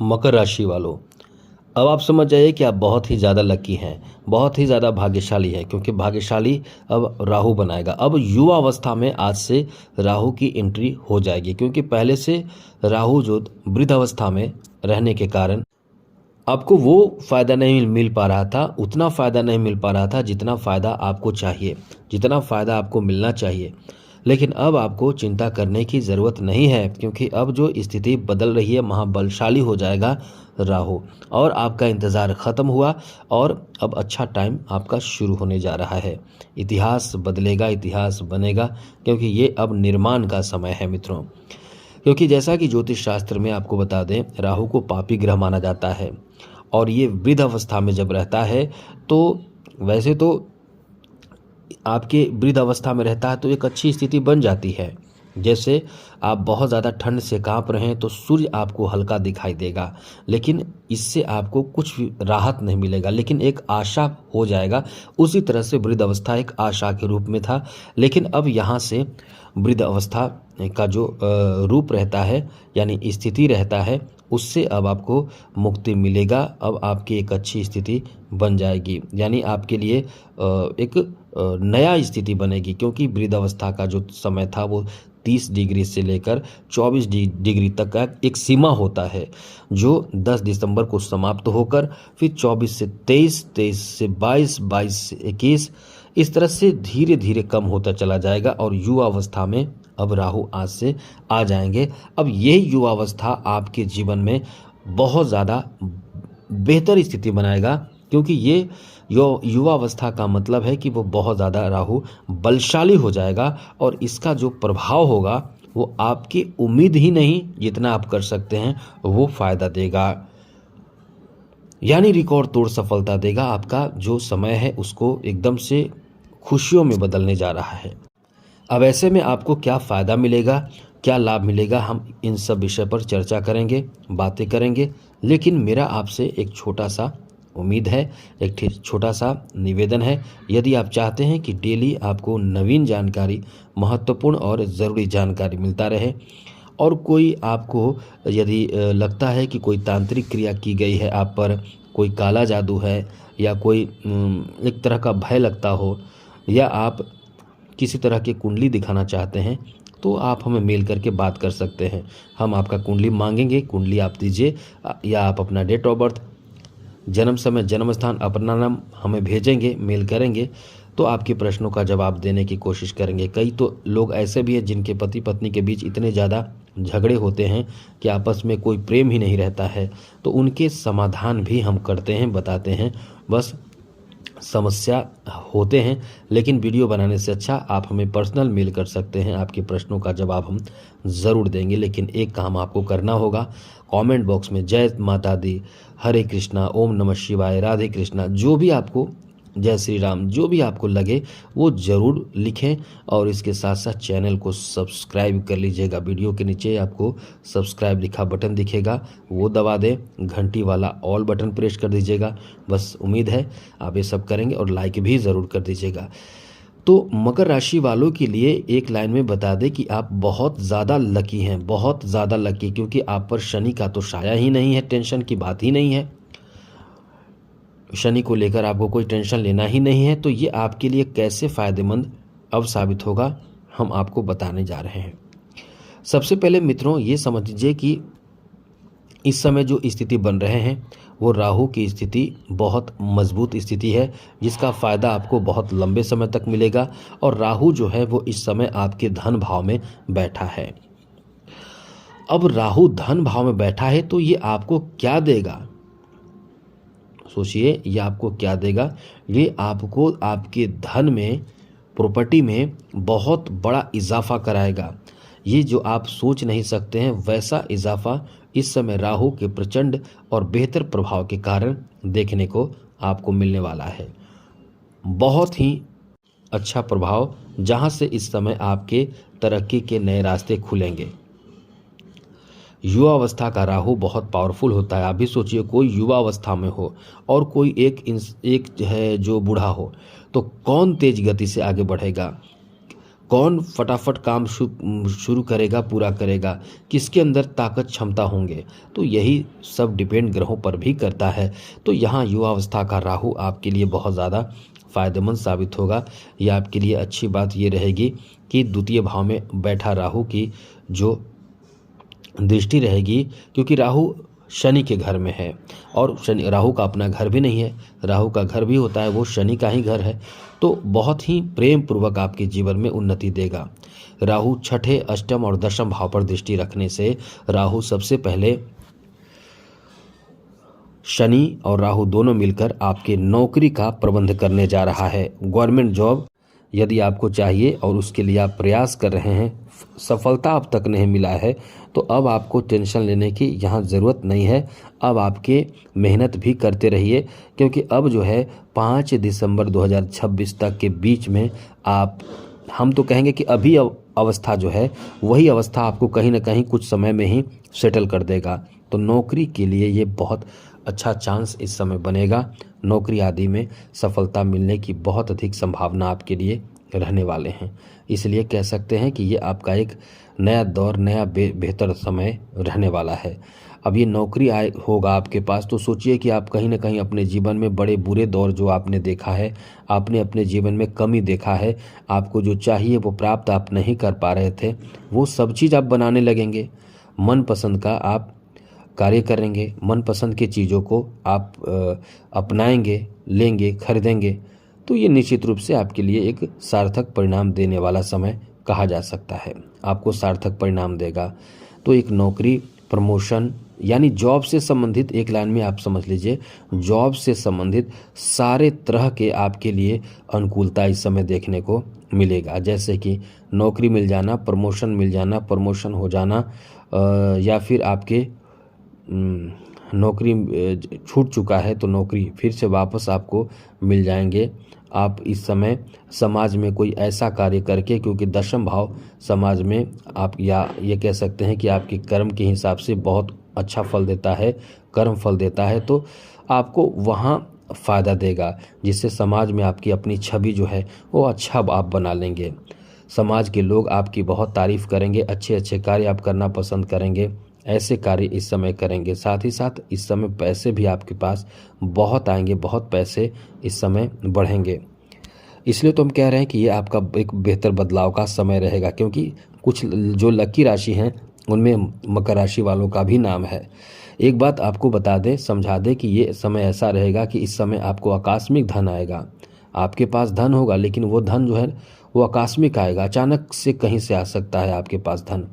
मकर राशि वालों, अब आप समझ जाइए कि आप बहुत ही ज़्यादा लकी हैं, बहुत ही ज़्यादा भाग्यशाली हैं, क्योंकि भाग्यशाली अब राहु बनाएगा। अब युवा अवस्था में आज से राहु की एंट्री हो जाएगी, क्योंकि पहले से राहु जो वृद्ध अवस्था में रहने के कारण आपको वो फ़ायदा नहीं मिल पा रहा था, उतना फ़ायदा नहीं मिल पा रहा था जितना फ़ायदा आपको चाहिए, जितना फ़ायदा आपको मिलना चाहिए। लेकिन अब आपको चिंता करने की ज़रूरत नहीं है, क्योंकि अब जो स्थिति बदल रही है, महाबलशाली हो जाएगा राहु, और आपका इंतज़ार ख़त्म हुआ और अब अच्छा टाइम आपका शुरू होने जा रहा है। इतिहास बदलेगा, इतिहास बनेगा, क्योंकि ये अब निर्माण का समय है मित्रों। क्योंकि जैसा कि ज्योतिष शास्त्र में आपको बता दें, राहु को पापी ग्रह माना जाता है, और ये वृद्ध अवस्था में जब रहता है तो वैसे तो आपके वृद्ध अवस्था में रहता है तो एक अच्छी स्थिति बन जाती है। जैसे आप बहुत ज़्यादा ठंड से कांप रहे हैं तो सूर्य आपको हल्का दिखाई देगा, लेकिन इससे आपको कुछ भी राहत नहीं मिलेगा, लेकिन एक आशा हो जाएगा। उसी तरह से वृद्ध अवस्था एक आशा के रूप में था, लेकिन अब यहाँ से वृद्ध अवस्था का जो रूप रहता है, यानी स्थिति रहता है, उससे अब आपको मुक्ति मिलेगा। अब आपकी एक अच्छी स्थिति बन जाएगी, यानी आपके लिए एक नया स्थिति बनेगी, क्योंकि वृद्ध अवस्था का जो समय था वो 30 डिग्री से लेकर 24 डिग्री तक का एक सीमा होता है, जो 10 दिसंबर को समाप्त होकर फिर 24 से 23, 23 से 22, 22 से 21, इस तरह से धीरे धीरे कम होता चला जाएगा। और युवा अवस्था में अब राहु आज से आ जाएंगे। अब यही युवा अवस्था आपके जीवन में बहुत ज़्यादा बेहतर स्थिति बनाएगा, क्योंकि ये युवा अवस्था का मतलब है कि वो बहुत ज़्यादा राहु बलशाली हो जाएगा, और इसका जो प्रभाव होगा वो आपकी उम्मीद ही नहीं, जितना आप कर सकते हैं वो फ़ायदा देगा, यानी रिकॉर्ड तोड़ सफलता देगा। आपका जो समय है उसको एकदम से खुशियों में बदलने जा रहा है। अब ऐसे में आपको क्या फ़ायदा मिलेगा, क्या लाभ मिलेगा, हम इन सब विषय पर चर्चा करेंगे, बातें करेंगे। लेकिन मेरा आपसे एक छोटा सा उम्मीद है, एक छोटा सा निवेदन है। यदि आप चाहते हैं कि डेली आपको नवीन जानकारी, महत्वपूर्ण और ज़रूरी जानकारी मिलता रहे, और कोई आपको यदि लगता है कि कोई तांत्रिक क्रिया की गई है आप पर, कोई काला जादू है, या कोई एक तरह का भय लगता हो, या आप किसी तरह की कुंडली दिखाना चाहते हैं, तो आप हमें मेल करके बात कर सकते हैं। हम आपका कुंडली मांगेंगे, कुंडली आप दीजिए, या आप अपना डेट ऑफ बर्थ, जन्म समय, जन्म स्थान, अपना नाम हमें भेजेंगे, मेल करेंगे, तो आपके प्रश्नों का जवाब देने की कोशिश करेंगे। कई तो लोग ऐसे भी हैं जिनके पति पत्नी के बीच इतने ज़्यादा झगड़े होते हैं कि आपस में कोई प्रेम ही नहीं रहता है, तो उनके समाधान भी हम करते हैं, बताते हैं। बस समस्या होते हैं, लेकिन वीडियो बनाने से अच्छा आप हमें पर्सनल मेल कर सकते हैं, आपके प्रश्नों का जवाब हम ज़रूर देंगे। लेकिन एक काम आपको करना होगा, कमेंट बॉक्स में जय माता दी, हरे कृष्णा, ओम नमः शिवाय, राधे कृष्णा, जो भी आपको, जय श्री राम, जो भी आपको लगे वो ज़रूर लिखें। और इसके साथ साथ चैनल को सब्सक्राइब कर लीजिएगा। वीडियो के नीचे आपको सब्सक्राइब लिखा बटन दिखेगा, वो दबा दें, घंटी वाला ऑल बटन प्रेस कर दीजिएगा। बस उम्मीद है आप ये सब करेंगे, और लाइक भी ज़रूर कर दीजिएगा। तो मकर राशि वालों के लिए एक लाइन में बता दें कि आप बहुत ज़्यादा लकी हैं, बहुत ज़्यादा लकी, क्योंकि आप पर शनि का तो साया ही नहीं है, टेंशन की बात ही नहीं है, शनि को लेकर आपको कोई टेंशन लेना ही नहीं है। तो ये आपके लिए कैसे फ़ायदेमंद अब साबित होगा, हम आपको बताने जा रहे हैं। सबसे पहले मित्रों ये समझ लीजिए कि इस समय जो स्थिति बन रहे हैं वो राहु की स्थिति बहुत मजबूत स्थिति है, जिसका फ़ायदा आपको बहुत लंबे समय तक मिलेगा। और राहु जो है वो इस समय आपके धन भाव में बैठा है। अब राहु धन भाव में बैठा है तो ये आपको क्या देगा, सोचिए, ये आपको क्या देगा। ये आपको आपके धन में, प्रॉपर्टी में बहुत बड़ा इजाफा कराएगा। ये जो आप सोच नहीं सकते हैं वैसा इजाफा इस समय राहु के प्रचंड और बेहतर प्रभाव के कारण देखने को आपको मिलने वाला है। बहुत ही अच्छा प्रभाव, जहां से इस समय आपके तरक्की के नए रास्ते खुलेंगे। युवा अवस्था का राहु बहुत पावरफुल होता है। आप भी सोचिए, कोई युवा अवस्था में हो और कोई एक है जो बूढ़ा हो, तो कौन तेज गति से आगे बढ़ेगा, कौन फटाफट काम शुरू करेगा, पूरा करेगा, किसके अंदर ताकत क्षमता होंगे, तो यही सब डिपेंड ग्रहों पर भी करता है। तो यहाँ युवावस्था का राहु आपके लिए बहुत ज़्यादा फायदेमंद साबित होगा। यह आपके लिए अच्छी बात ये रहेगी कि द्वितीय भाव में बैठा राहु की जो दृष्टि रहेगी, क्योंकि राहु शनि के घर में है और शनि राहु का अपना घर भी नहीं है, राहु का घर भी होता है वो शनि का ही घर है, तो बहुत ही प्रेम पूर्वक आपके जीवन में उन्नति देगा। राहु छठे, अष्टम और दशम भाव पर दृष्टि रखने से राहु सबसे पहले शनि और राहु दोनों मिलकर आपके नौकरी का प्रबंध करने जा रहा है। गवर्नमेंट जॉब यदि आपको चाहिए और उसके लिए आप प्रयास कर रहे हैं, सफलता अब तक नहीं मिला है, तो अब आपको टेंशन लेने की यहाँ ज़रूरत नहीं है। अब आपके मेहनत भी करते रहिए, क्योंकि अब जो है 5 दिसंबर 2026 तक के बीच में हम तो कहेंगे कि अभी अवस्था जो है वही अवस्था आपको कहीं ना कहीं कुछ समय में ही सेटल कर देगा। तो नौकरी के लिए ये बहुत अच्छा चांस इस समय बनेगा। नौकरी आदि में सफलता मिलने की बहुत अधिक संभावना आपके लिए रहने वाले हैं। इसलिए कह सकते हैं कि ये आपका एक नया दौर, नया बेहतर समय रहने वाला है। अब ये नौकरी होगा आपके पास, तो सोचिए कि आप कहीं ना कहीं अपने जीवन में बड़े बुरे दौर जो आपने देखा है, आपने अपने जीवन में कमी देखा है, आपको जो चाहिए वो प्राप्त आप नहीं कर पा रहे थे, वो सब चीज़ आप बनाने लगेंगे। मनपसंद का आप कार्य करेंगे, मनपसंद की चीज़ों को आप अपनाएंगे, लेंगे, खरीदेंगे, तो ये निश्चित रूप से आपके लिए एक सार्थक परिणाम देने वाला समय कहा जा सकता है। आपको सार्थक परिणाम देगा। तो एक नौकरी, प्रमोशन यानी जॉब से संबंधित, एक लाइन में आप समझ लीजिए, जॉब से संबंधित सारे तरह के आपके लिए अनुकूलता इस समय देखने को मिलेगा। जैसे कि नौकरी मिल जाना, प्रमोशन मिल जाना, प्रमोशन हो जाना, या फिर आपके नौकरी छूट चुका है तो नौकरी फिर से वापस आपको मिल जाएंगे। आप इस समय समाज में कोई ऐसा कार्य करके, क्योंकि दशम भाव समाज में आप, या ये कह सकते हैं कि आपके कर्म के हिसाब से बहुत अच्छा फल देता है, कर्म फल देता है, तो आपको वहाँ फ़ायदा देगा, जिससे समाज में आपकी अपनी छवि जो है वो अच्छा आप बना लेंगे। समाज के लोग आपकी बहुत तारीफ़ करेंगे, अच्छे अच्छे कार्य आप करना पसंद करेंगे, ऐसे कार्य इस समय करेंगे। साथ ही साथ इस समय पैसे भी आपके पास बहुत आएंगे, बहुत पैसे इस समय बढ़ेंगे। इसलिए तो हम कह रहे हैं कि ये आपका एक बेहतर बदलाव का समय रहेगा, क्योंकि कुछ जो लकी राशि हैं उनमें मकर राशि वालों का भी नाम है। एक बात आपको बता दें, समझा दें कि ये समय ऐसा रहेगा कि इस समय आपको आकस्मिक धन आएगा। आपके पास धन होगा, लेकिन वो धन जो है वो आकस्मिक आएगा, अचानक से कहीं से आ सकता है आपके पास धन।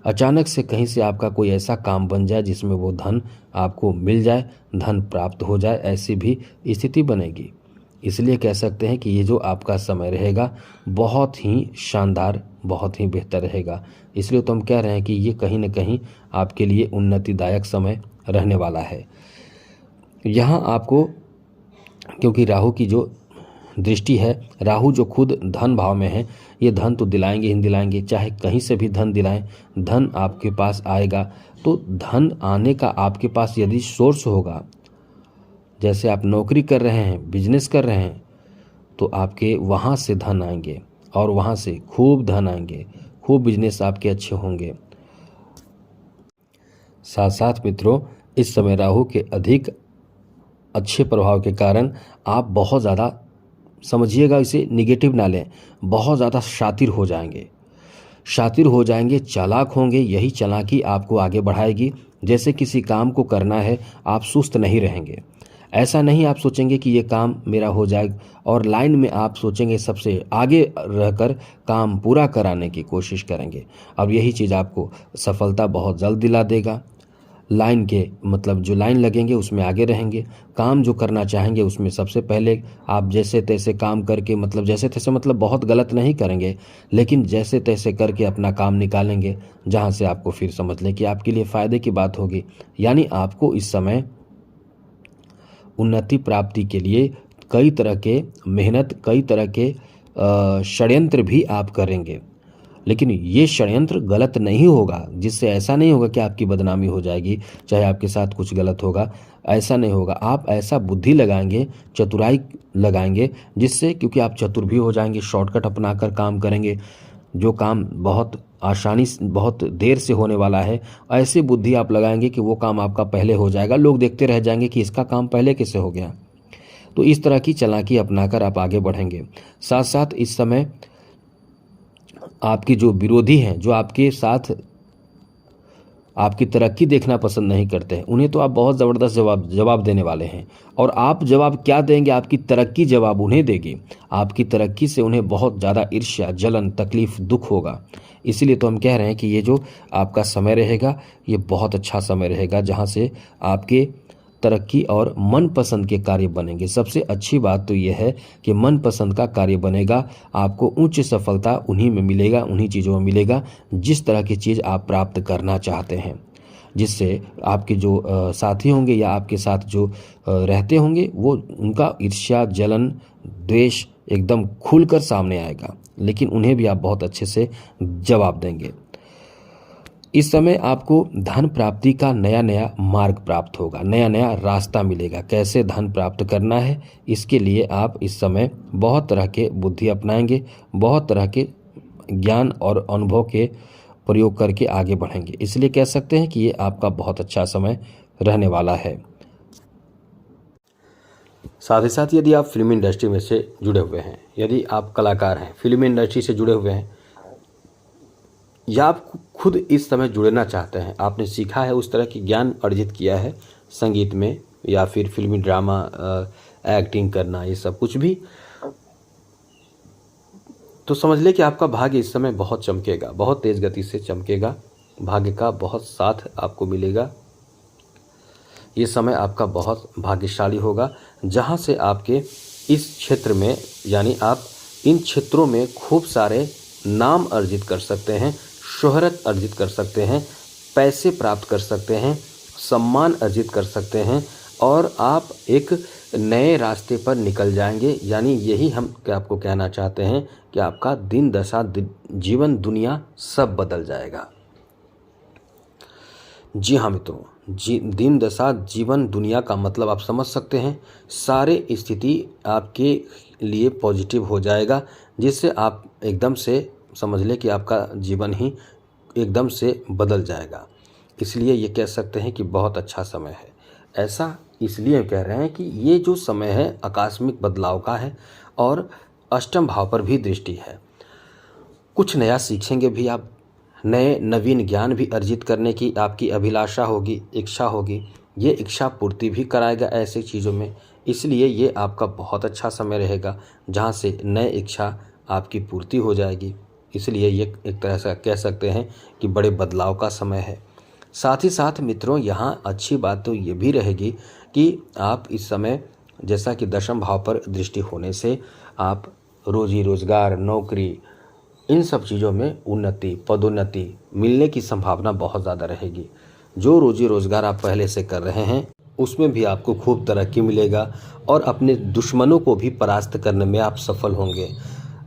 अचानक से कहीं से आपका कोई ऐसा काम बन जाए जिसमें वो धन आपको मिल जाए, धन प्राप्त हो जाए, ऐसी भी स्थिति बनेगी। इसलिए कह सकते हैं कि ये जो आपका समय रहेगा बहुत ही शानदार, बहुत ही बेहतर रहेगा। इसलिए तो हम कह रहे हैं कि ये कहीं ना कहीं आपके लिए उन्नतिदायक समय रहने वाला है। यहाँ आपको, क्योंकि राहु की जो दृष्टि है, राहु जो खुद धन भाव में है, ये धन तो दिलाएंगे ही दिलाएंगे, चाहे कहीं से भी धन दिलाएं, धन आपके पास आएगा। तो धन आने का आपके पास यदि सोर्स होगा, जैसे आप नौकरी कर रहे हैं, बिजनेस कर रहे हैं, तो आपके वहाँ से धन आएंगे और वहाँ से खूब धन आएंगे, खूब बिजनेस आपके अच्छे होंगे। साथ साथ मित्रों, इस समय राहु के अधिक अच्छे प्रभाव के कारण आप बहुत ज़्यादा, समझिएगा इसे निगेटिव ना लें, बहुत ज़्यादा शातिर हो जाएंगे, शातिर हो जाएंगे, चालाक होंगे। यही चालाकी आपको आगे बढ़ाएगी। जैसे किसी काम को करना है, आप सुस्त नहीं रहेंगे। ऐसा नहीं आप सोचेंगे कि ये काम मेरा हो जाए, और लाइन में आप सोचेंगे सबसे आगे रहकर काम पूरा कराने की कोशिश करेंगे। अब यही चीज़ आपको सफलता बहुत जल्द दिला देगा। लाइन के मतलब जो लाइन लगेंगे उसमें आगे रहेंगे, काम जो करना चाहेंगे उसमें सबसे पहले आप जैसे तैसे काम करके, मतलब जैसे तैसे मतलब बहुत गलत नहीं करेंगे, लेकिन जैसे तैसे करके अपना काम निकालेंगे, जहां से आपको फिर समझ लें कि आपके लिए फ़ायदे की बात होगी। यानी आपको इस समय उन्नति प्राप्ति के लिए कई तरह के मेहनत, कई तरह के षड्यंत्र भी आप करेंगे। लेकिन ये षड्यंत्र गलत नहीं होगा, जिससे ऐसा नहीं होगा कि आपकी बदनामी हो जाएगी, चाहे आपके साथ कुछ गलत होगा, ऐसा नहीं होगा। आप ऐसा बुद्धि लगाएंगे, चतुराई लगाएंगे, जिससे, क्योंकि आप चतुर भी हो जाएंगे, शॉर्टकट अपनाकर काम करेंगे, जो काम बहुत आसानी से, बहुत देर से होने वाला है, ऐसे बुद्धि आप लगाएंगे कि वो काम आपका पहले हो जाएगा। लोग देखते रह जाएंगे कि इसका काम पहले कैसे हो गया। तो इस तरह की चालाकी अपनाकर आप आगे बढ़ेंगे। साथ साथ इस समय आपके जो विरोधी हैं, जो आपके साथ आपकी तरक्की देखना पसंद नहीं करते हैं, उन्हें तो आप बहुत ज़बरदस्त जवाब देने वाले हैं। और आप जवाब क्या देंगे? आपकी तरक्की जवाब उन्हें देगी। आपकी तरक्की से उन्हें बहुत ज़्यादा ईर्ष्या, जलन, तकलीफ, दुख होगा। इसीलिए तो हम कह रहे हैं कि ये जो आपका समय रहेगा, ये बहुत अच्छा समय रहेगा, जहाँ से आपके तरक्की और मनपसंद के कार्य बनेंगे। सबसे अच्छी बात तो यह है कि मनपसंद का कार्य बनेगा। आपको उच्च सफलता उन्हीं में मिलेगा, उन्हीं चीज़ों में मिलेगा जिस तरह की चीज़ आप प्राप्त करना चाहते हैं, जिससे आपके जो साथी होंगे या आपके साथ जो रहते होंगे, वो उनका ईर्ष्या, जलन, द्वेष एकदम खुलकर सामने आएगा, लेकिन उन्हें भी आप बहुत अच्छे से जवाब देंगे। इस समय आपको धन प्राप्ति का नया नया मार्ग प्राप्त होगा, नया नया रास्ता मिलेगा। कैसे धन प्राप्त करना है, इसके लिए आप इस समय बहुत तरह के बुद्धि अपनाएंगे, बहुत तरह के ज्ञान और अनुभव के प्रयोग करके आगे बढ़ेंगे। इसलिए कह सकते हैं कि ये आपका बहुत अच्छा समय रहने वाला है। साथ ही साथ यदि आप फिल्म इंडस्ट्री में से जुड़े हुए हैं, यदि आप कलाकार हैं, फिल्म इंडस्ट्री से जुड़े हुए हैं, या आप खुद इस समय जुड़ना चाहते हैं, आपने सीखा है, उस तरह की ज्ञान अर्जित किया है संगीत में या फिर फिल्मी ड्रामा, एक्टिंग करना, ये सब कुछ भी, तो समझ ले कि आपका भाग्य इस समय बहुत चमकेगा, बहुत तेज़ गति से चमकेगा। भाग्य का बहुत साथ आपको मिलेगा। ये समय आपका बहुत भाग्यशाली होगा, जहाँ से आपके इस क्षेत्र में, यानी आप इन क्षेत्रों में खूब सारे नाम अर्जित कर सकते हैं, शोहरत अर्जित कर सकते हैं, पैसे प्राप्त कर सकते हैं, सम्मान अर्जित कर सकते हैं, और आप एक नए रास्ते पर निकल जाएंगे। यानी यही हम आपको कहना चाहते हैं कि आपका दिन दशा, जीवन, दुनिया सब बदल जाएगा। जी हाँ मित्रों, दिन दशा, जीवन, दुनिया का मतलब आप समझ सकते हैं। सारे स्थिति आपके लिए पॉजिटिव हो जाएगा, जिससे आप एकदम से समझ ले कि आपका जीवन ही एकदम से बदल जाएगा। इसलिए ये कह सकते हैं कि बहुत अच्छा समय है। ऐसा इसलिए कह रहे हैं कि ये जो समय है आकस्मिक बदलाव का है, और अष्टम भाव पर भी दृष्टि है। कुछ नया सीखेंगे भी आप, नए नवीन ज्ञान भी अर्जित करने की आपकी अभिलाषा होगी, इच्छा होगी। ये इच्छा पूर्ति भी कराएगा ऐसी चीज़ों में। इसलिए ये आपका बहुत अच्छा समय रहेगा, जहाँ से नए इच्छा आपकी पूर्ति हो जाएगी। इसलिए ये एक तरह से कह सकते हैं कि बड़े बदलाव का समय है। साथ ही साथ मित्रों, यहाँ अच्छी बात तो ये भी रहेगी कि आप इस समय, जैसा कि दशम भाव पर दृष्टि होने से, आप रोजी रोजगार, नौकरी, इन सब चीज़ों में उन्नति, पदोन्नति मिलने की संभावना बहुत ज़्यादा रहेगी। जो रोजी रोजगार आप पहले से कर रहे हैं, उसमें भी आपको खूब तरक्की मिलेगा, और अपने दुश्मनों को भी परास्त करने में आप सफल होंगे।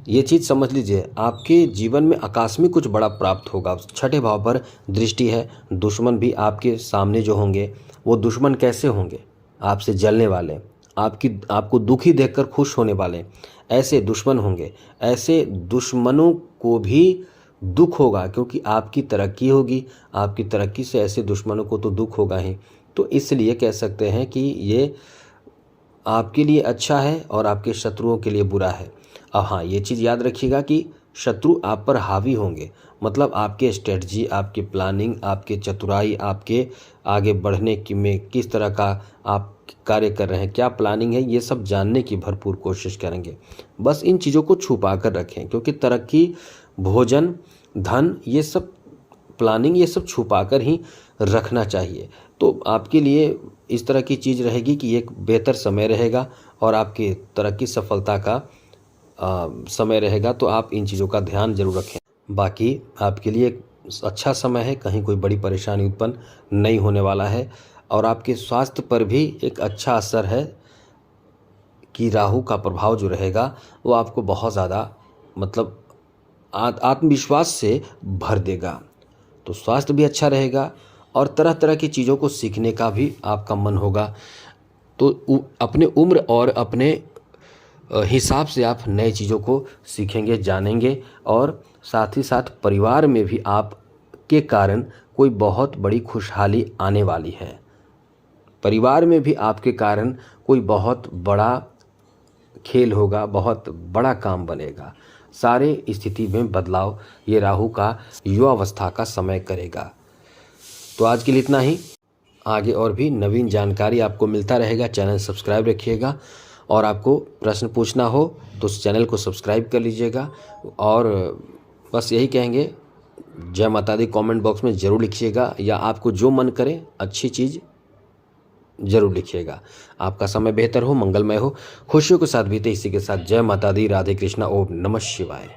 ये चीज़ समझ लीजिए, आपके जीवन में आकस्मिक कुछ बड़ा प्राप्त होगा। छठे भाव पर दृष्टि है। दुश्मन भी आपके सामने जो होंगे, वो दुश्मन कैसे होंगे? आपसे जलने वाले, आपको दुखी देखकर खुश होने वाले, ऐसे दुश्मन होंगे। ऐसे दुश्मनों को भी दुख होगा, क्योंकि आपकी तरक्की होगी। आपकी तरक्की से ऐसे दुश्मनों को तो दुख होगा ही। तो इसलिए कह सकते हैं कि ये आपके लिए अच्छा है और आपके शत्रुओं के लिए बुरा है। अब हाँ, ये चीज़ याद रखिएगा कि शत्रु आप पर हावी होंगे, मतलब आपके स्ट्रेटजी, आपकी प्लानिंग, आपके चतुराई, आपके आगे बढ़ने की में किस तरह का आप कार्य कर रहे हैं, क्या प्लानिंग है, ये सब जानने की भरपूर कोशिश करेंगे। बस इन चीज़ों को छुपा कर रखें, क्योंकि तरक्की, भोजन, धन, ये सब प्लानिंग, ये सब छुपा कर ही रखना चाहिए। तो आपके लिए इस तरह की चीज़ रहेगी कि एक बेहतर समय रहेगा, और आपकी तरक्की, सफलता का समय रहेगा। तो आप इन चीज़ों का ध्यान जरूर रखें। बाकी आपके लिए एक अच्छा समय है, कहीं कोई बड़ी परेशानी उत्पन्न नहीं होने वाला है। और आपके स्वास्थ्य पर भी एक अच्छा असर है कि राहु का प्रभाव जो रहेगा वो आपको बहुत ज़्यादा, मतलब आत्मविश्वास से भर देगा। तो स्वास्थ्य भी अच्छा रहेगा और तरह तरह की चीज़ों को सीखने का भी आपका मन होगा। तो अपने उम्र और अपने हिसाब से आप नए चीज़ों को सीखेंगे, जानेंगे और साथ ही साथ परिवार में भी आपके कारण कोई बहुत बड़ी खुशहाली आने वाली है। परिवार में भी आपके कारण कोई बहुत बड़ा खेल होगा, बहुत बड़ा काम बनेगा। सारे स्थिति में बदलाव ये राहु का युवावस्था का समय करेगा। तो आज के लिए इतना ही। आगे और भी नवीन जानकारी आपको मिलता रहेगा। चैनल सब्सक्राइब रखिएगा और आपको प्रश्न पूछना हो तो उस चैनल को सब्सक्राइब कर लीजिएगा। और बस यही कहेंगे, जय माता दी कमेंट बॉक्स में ज़रूर लिखिएगा, या आपको जो मन करे अच्छी चीज़ ज़रूर लिखिएगा। आपका समय बेहतर हो, मंगलमय हो, खुशियों के साथ बीते। इसी के साथ जय माता दी, राधे कृष्णा, ओम नमः शिवाय।